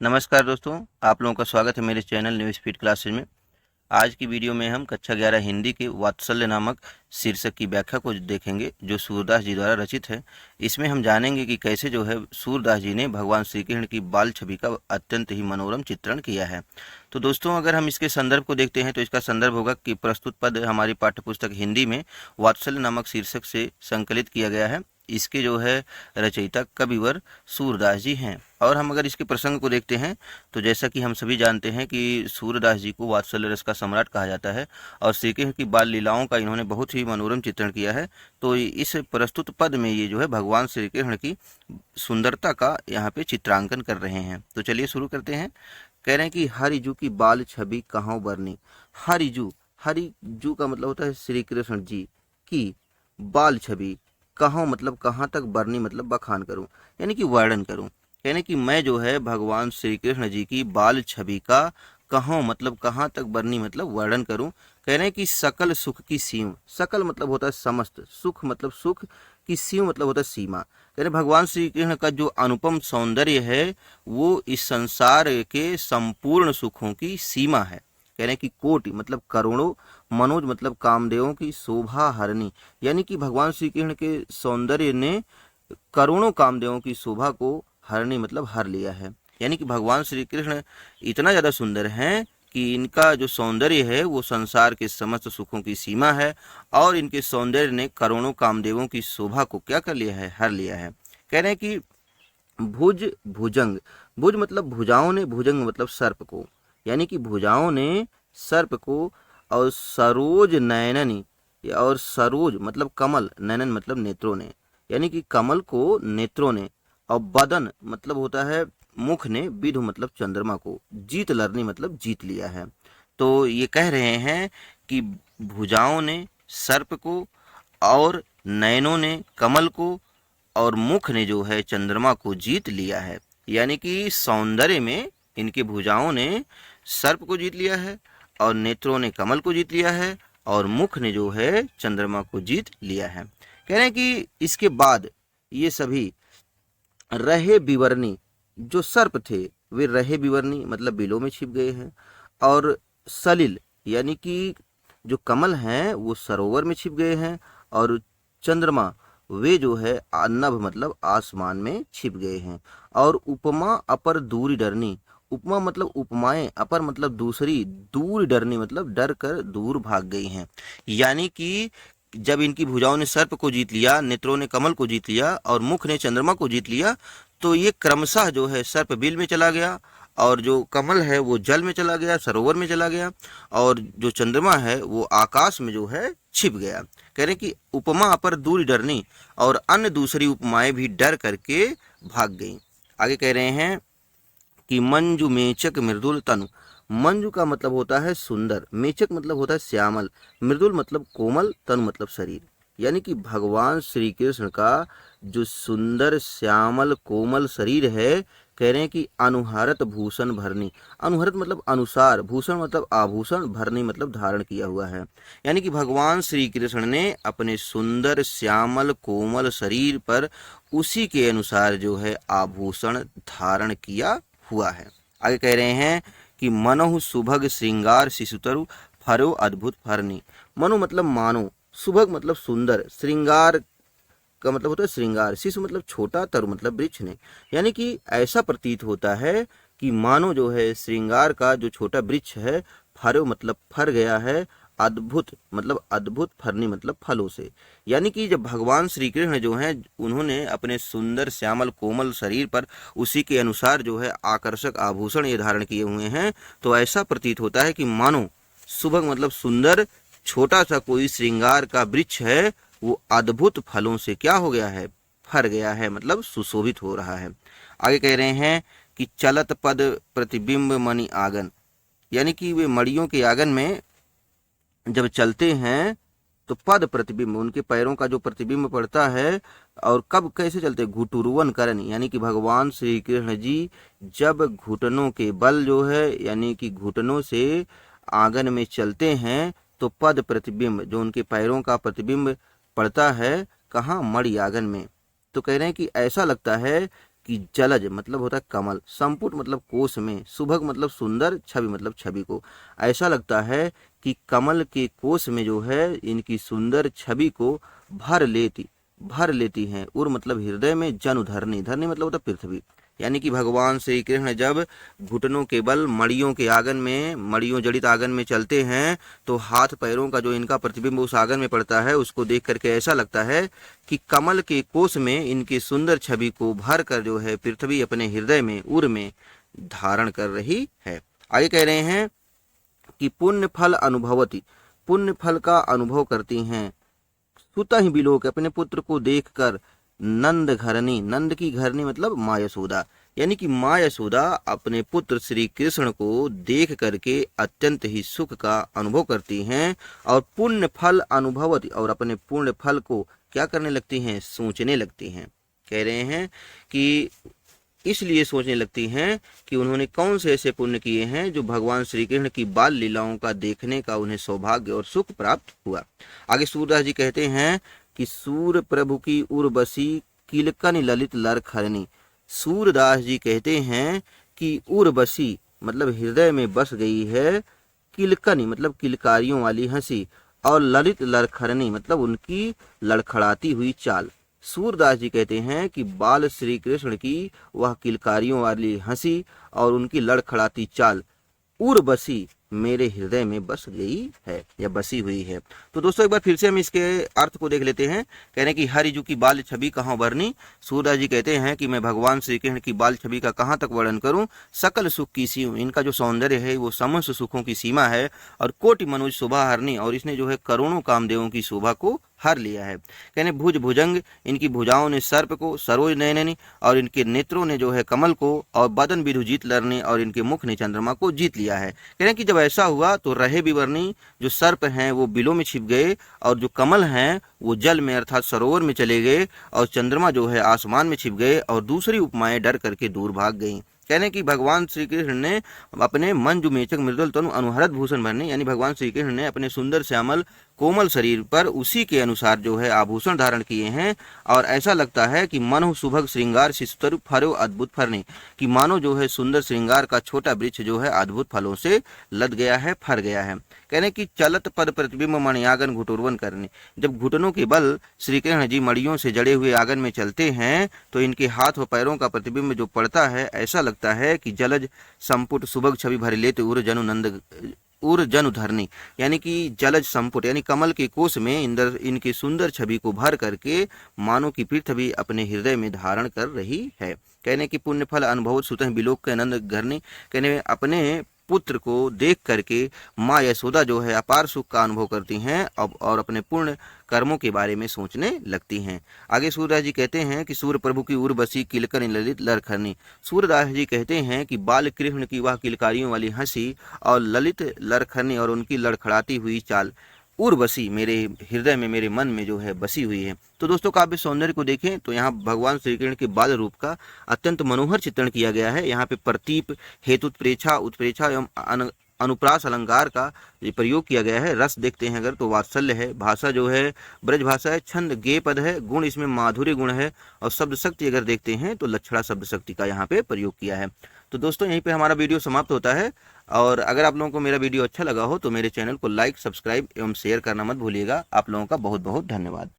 नमस्कार दोस्तों, आप लोगों का स्वागत है मेरे चैनल न्यू स्पीड क्लासेज में। आज की वीडियो में हम कक्षा 11 हिंदी के वात्सल्य नामक शीर्षक की व्याख्या को देखेंगे जो सूरदास जी द्वारा रचित है। इसमें हम जानेंगे कि कैसे जो है सूरदास जी ने भगवान श्री कृष्ण की बाल छवि का अत्यंत ही मनोरम चित्रण किया है। तो दोस्तों, अगर हम इसके संदर्भ को देखते हैं तो इसका संदर्भ होगा कि प्रस्तुत पद हमारी पाठ्यपुस्तक हिंदी में वात्सल्य नामक शीर्षक से संकलित किया गया है। इसके जो है रचयिता कविवर सूरदास जी हैं। और हम अगर इसके प्रसंग को देखते हैं तो जैसा कि हम सभी जानते हैं कि सूरदास जी को वात्सल्य रस का सम्राट कहा जाता है और श्री कृष्ण की बाल लीलाओं का इन्होंने बहुत ही मनोरम चित्रण किया है। तो इस प्रस्तुत पद में ये जो है भगवान श्री कृष्ण की सुंदरता का यहाँ पे चित्रांकन कर रहे हैं। तो चलिए शुरू करते हैं। कह रहे हैं कि हरिजू की बाल छवि कहाँ बरनी। हरिजू, हरिजू का मतलब होता है श्री कृष्ण जी की बाल छवि, कहाँ मतलब कहाँ तक, बरनी मतलब बखान करूं यानी कि वर्णन करूं। यानी कि मैं जो है भगवान श्री कृष्ण जी की बाल छवि का कहाँ मतलब कहाँ तक, बरनी मतलब वर्णन करूं। कह रहे हैं कि सकल सुख की सीम, सकल मतलब होता है समस्त, सुख मतलब सुख की, सीम मतलब होता है सीमा। कह रहे भगवान श्री कृष्ण का जो अनुपम सौंदर्य है वो इस संसार के संपूर्ण सुखों की सीमा है। कह रहे हैं कि कोटि मतलब करोड़ों, मनोज मतलब कामदेवों की शोभा हरणी, यानी कि भगवान श्री कृष्ण के सौंदर्य ने करोड़ों कामदेवों की शोभा को हरणी मतलब हर लिया है। यानी कि भगवान श्री कृष्ण इतना ज्यादा सुंदर हैं कि इनका जो सौंदर्य है वो संसार के समस्त सुखों की सीमा है और इनके सौंदर्य ने करोड़ों कामदेवों की शोभा को क्या कर लिया है, हर लिया है। कह रहे हैं कि भुज भुजंग, भुज मतलब भुजाओं ने, भुजंग मतलब सर्प को, यानी कि भुजाओं ने सर्प को, और सरोज नयननी, और सरोज मतलब कमल, नयनन मतलब नेत्रों ने, यानी कि कमल को नेत्रों ने, और बदन मतलब होता है मुख ने, विधु मतलब चंद्रमा को, जीत लरनी मतलब जीत लिया है। तो ये कह रहे हैं कि भुजाओं ने सर्प को और नयनों ने कमल को और मुख ने जो है चंद्रमा को जीत लिया है। यानी कि सौंदर्य में इनकी भुजाओं ने सर्प को जीत लिया है और नेत्रों ने कमल को जीत लिया है और मुख ने जो है चंद्रमा को जीत लिया है। कह रहे हैं कि इसके बाद ये सभी रहे विवरणी, जो सर्प थे वे रहे विवरणी मतलब बिलों में छिप गए हैं, और सलिल यानी कि जो कमल हैं वो सरोवर में छिप गए हैं, और चंद्रमा वे जो है नभ मतलब आसमान में छिप गए हैं, और उपमा अपर दूरी डरनी, उपमा मतलब उपमाएं, अपर मतलब दूसरी, दूर डरनी मतलब डर कर दूर भाग गई हैं। यानी कि जब इनकी भुजाओं ने सर्प को जीत लिया, नेत्रों ने कमल को जीत लिया और मुख ने चंद्रमा को जीत लिया, तो ये क्रमशः जो है सर्प बिल में चला गया और जो कमल है वो जल में चला गया, सरोवर में चला गया, और जो चंद्रमा है वो आकाश में जो है छिप गया। कह रहे कि उपमा अपर दूर डरनी, और अन्य दूसरी उपमाएं भी डर करके भाग गईं। आगे कह रहे हैं कि मंजू मेचक मृदुल तनु, मंजू का मतलब होता है सुंदर, मेचक मतलब होता है श्यामल, मृदुल मतलब कोमल, तनु मतलब शरीर। यानी कि भगवान श्री कृष्ण का जो सुंदर श्यामल कोमल शरीर है, कह रहे हैं कि अनुहारत भूषण भरनी, अनुहरत मतलब अनुसार, भूषण मतलब आभूषण, भरनी मतलब धारण किया हुआ है। यानी कि भगवान श्री कृष्ण ने अपने सुंदर श्यामल कोमल शरीर पर उसी के अनुसार जो है आभूषण धारण किया हुआ है। आगे कह रहे हैं कि मनहु सुभग श्रृंगार शिशुतरु फरो अद्भुत फरनी, मनु मतलब मानो, सुभग मतलब सुंदर, श्रृंगार का मतलब होता है श्रृंगार, शिशु मतलब छोटा, तरु मतलब वृक्ष ने, यानी कि ऐसा प्रतीत होता है कि मानो जो है श्रृंगार का जो छोटा वृक्ष है, फरो मतलब फर गया है, अद्भुत मतलब अद्भुत, फरनी मतलब फलों से। यानी कि जब भगवान श्री कृष्ण जो हैं उन्होंने अपने सुंदर श्यामल कोमल शरीर पर उसी के अनुसार जो है आकर्षक आभूषण ये धारण किए हुए हैं, तो ऐसा प्रतीत होता है कि मानो सुभग मतलब सुंदर, छोटा सा कोई श्रृंगार का वृक्ष है वो अद्भुत फलों से क्या हो गया है, फर गया है, मतलब सुशोभित हो रहा है। आगे कह रहे हैं कि चलत पद प्रतिबिंब मणि आगन, यानी कि वे मड़ियों के आंगन में जब चलते हैं तो पद प्रतिबिंब, उनके पैरों का जो प्रतिबिंब पड़ता है, और कब कैसे चलते, घुटुरुवन करन, यानी कि भगवान श्री कृष्ण जी जब घुटनों के बल जो है यानी कि घुटनों से आंगन में चलते हैं तो पद प्रतिबिंब जो उनके पैरों का प्रतिबिंब पड़ता है कहाँ, मणि आंगन में। तो कह रहे हैं कि ऐसा लगता है कि जलज मतलब होता है कमल, संपुट मतलब कोश में, सुभग मतलब सुंदर, छवि मतलब छवि को। ऐसा लगता है कि कमल के कोश में जो है इनकी सुंदर छवि को भर लेती हैं। उर मतलब हृदय में, जनु धरनी, धरनी मतलब होता है पृथ्वी। यानी कि भगवान श्री कृष्ण जब घुटनों के बल मड़ियों के आंगन में, मड़ियों जड़ित आंगन में चलते हैं तो हाथ पैरों का जो इनका प्रतिबिंब उस आंगन में पड़ता है, उसको देख करके ऐसा लगता है कि कमल के कोश में इनकी सुंदर छवि को भर कर जो है पृथ्वी अपने हृदय में, उर में धारण कर रही है। आगे कह रहे हैं कि पुण्य फल अनुभवती, पुण्य फल का अनुभव करती हैं। सुतहि बिलोक, अपने पुत्र को देखकर। नंद घरनी, नंद की घरनी मतलब माँ यशोदा, यानी कि माँ यशोदा अपने पुत्र श्री कृष्ण को देख करके अत्यंत ही सुख का अनुभव करती हैं। और पुण्य फल अनुभवती, और अपने पुण्य फल को क्या करने लगती हैं, सोचने लगती हैं। कह रहे हैं कि इसलिए सोचने लगती हैं कि उन्होंने कौन से ऐसे पुण्य किए हैं जो भगवान श्री कृष्ण की बाल लीलाओं का देखने का उन्हें सौभाग्य और सुख प्राप्त हुआ। आगे सूरदास जी कहते हैं कि सूर प्रभु की उर्वशी किलकन ललित लरखरनी। सूरदास जी कहते हैं कि उर्वशी मतलब हृदय में बस गई है, किलकनी मतलब किलकारियों वाली हंसी, और ललित लरखरनी मतलब उनकी लड़खड़ाती हुई चाल। सूरदास जी कहते हैं कि बाल श्री कृष्ण की वह किलकारियों वाली हंसी और उनकी लड़खड़ाती चाल उर्वशी मेरे हृदय में बस गई है या बसी हुई है। तो दोस्तों एक बार फिर से हम इसके अर्थ को देख लेते हैं। कह रहे हैं कि हरिजू की बाल छवि कहाँ वर्णी। सूरदास जी कहते हैं कि मैं भगवान श्री कृष्ण की बाल छवि का कहाँ तक वर्णन करूं। सकल सुख की सीमा, इनका जो सौंदर्य है वो समस्त सुखों की सीमा है। और कोटि मनुज शोभा हरनी, और इसने जो है करोड़ों कामदेवों की शोभा को हर लिया है। कहने भुज भुजंग, इनकी भुजाओं ने सर्प को, सरोज नयननी, और इनके नेत्रों ने जो है कमल को, और बदन विधु जीत लरने, और इनके मुख ने चंद्रमा को जीत लिया है। कहने कि जब ऐसा हुआ तो रहे विवरणी, जो सर्प हैं वो बिलों में छिप गए, और जो कमल हैं वो जल में अर्थात सरोवर में चले गए, और चंद्रमा जो है आसमान में छिप गए, और दूसरी उपमाएं डर करके दूर भाग गईं। कहने कि भगवान श्री कृष्ण ने अपने मंजु मेचक मृदुल तनु अनुहरत भूषण भरने, यानी भगवान श्री कृष्ण ने अपने सुंदर श्यामल कोमल शरीर पर उसी के अनुसार जो है आभूषण धारण किए हैं। और ऐसा लगता है कि मनो सुभग श्रृंगार शिशुतरु फरो अद्भुत फरने, कि मानो जो है सुंदर श्रृंगार का छोटा वृक्ष जो है अद्भुत फलों से लद गया है, फर गया है। कहने की चलत पद प्रतिबिंब मणियागन घुटुरवन करने, जब घुटनों के बल श्री कृष्ण जी मड़ियों से जड़े हुए आंगन में चलते हैं तो इनके हाथ व पैरों का प्रतिबिंब जो पड़ता है, ऐसा लगता है कि जलज संपुट सुभग छवि भर लेते उर जनु नंद उर जनु धरनी, यानी कि जलज संपुट यानी कमल के कोश में इंदर इनकी सुंदर छवि को भर करके मानो की पृथ्वी अपने हृदय में धारण कर रही है। कहने की पुण्य फल अनुभव सुतः बिलोक के आनंद घरनी, कहने अपने पुत्र को देख करके माँ यशोदा जो है अपार सुख का अनुभव करती हैं और अपने पूर्ण कर्मों के बारे में सोचने लगती हैं। आगे सूरदास जी कहते हैं कि सूर्य प्रभु की उर्वशी किलकन ललित लरखरनी। सूरदास जी कहते हैं कि बाल कृष्ण की वह किलकारियों वाली हंसी और ललित लरखरनी और उनकी लड़खड़ाती हुई चाल उर्वशी मेरे हृदय में, मेरे मन में जो है बसी हुई है। तो दोस्तों काव्य सौंदर्य को देखें तो यहाँ भगवान श्री कृष्ण के बाल रूप का अत्यंत मनोहर चित्रण किया गया है। यहाँ पे प्रतीप, हेतु, उत्प्रेक्षा, उत्प्रेक्षा एवं अनुप्रास अलंकार का प्रयोग किया गया है। रस देखते हैं अगर तो वात्सल्य है, भाषा जो है ब्रज भाषा है, छंद गेय पद है, गुण इसमें माधुर्य गुण है, और शब्द शक्ति अगर देखते हैं तो लक्षणा शब्द शक्ति का यहाँ पे प्रयोग किया है। तो दोस्तों यहीं पे हमारा वीडियो समाप्त होता है। और अगर आप लोगों को मेरा वीडियो अच्छा लगा हो तो मेरे चैनल को लाइक, सब्सक्राइब एवं शेयर करना मत भूलिएगा। आप लोगों का बहुत बहुत धन्यवाद।